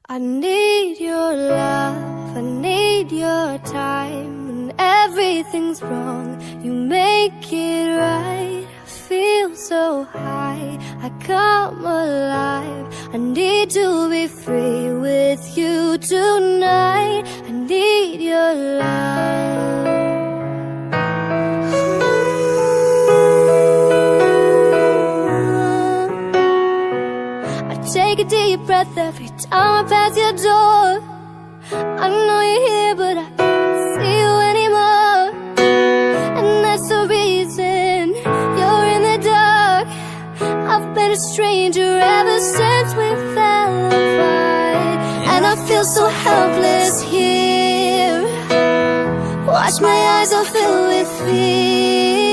I need your love, I need your time. When everything's wrong, you make it right. I feel so high, I come alive. I need to be free with you tonight. I need your love. Take a deep breath every time I pass your door. I know you're here, but I can't see you anymore. And that's the reason you're in the dark. I've been a stranger ever since we fell apart. And I feel so helpless here. Watch my eyes all fill with fear.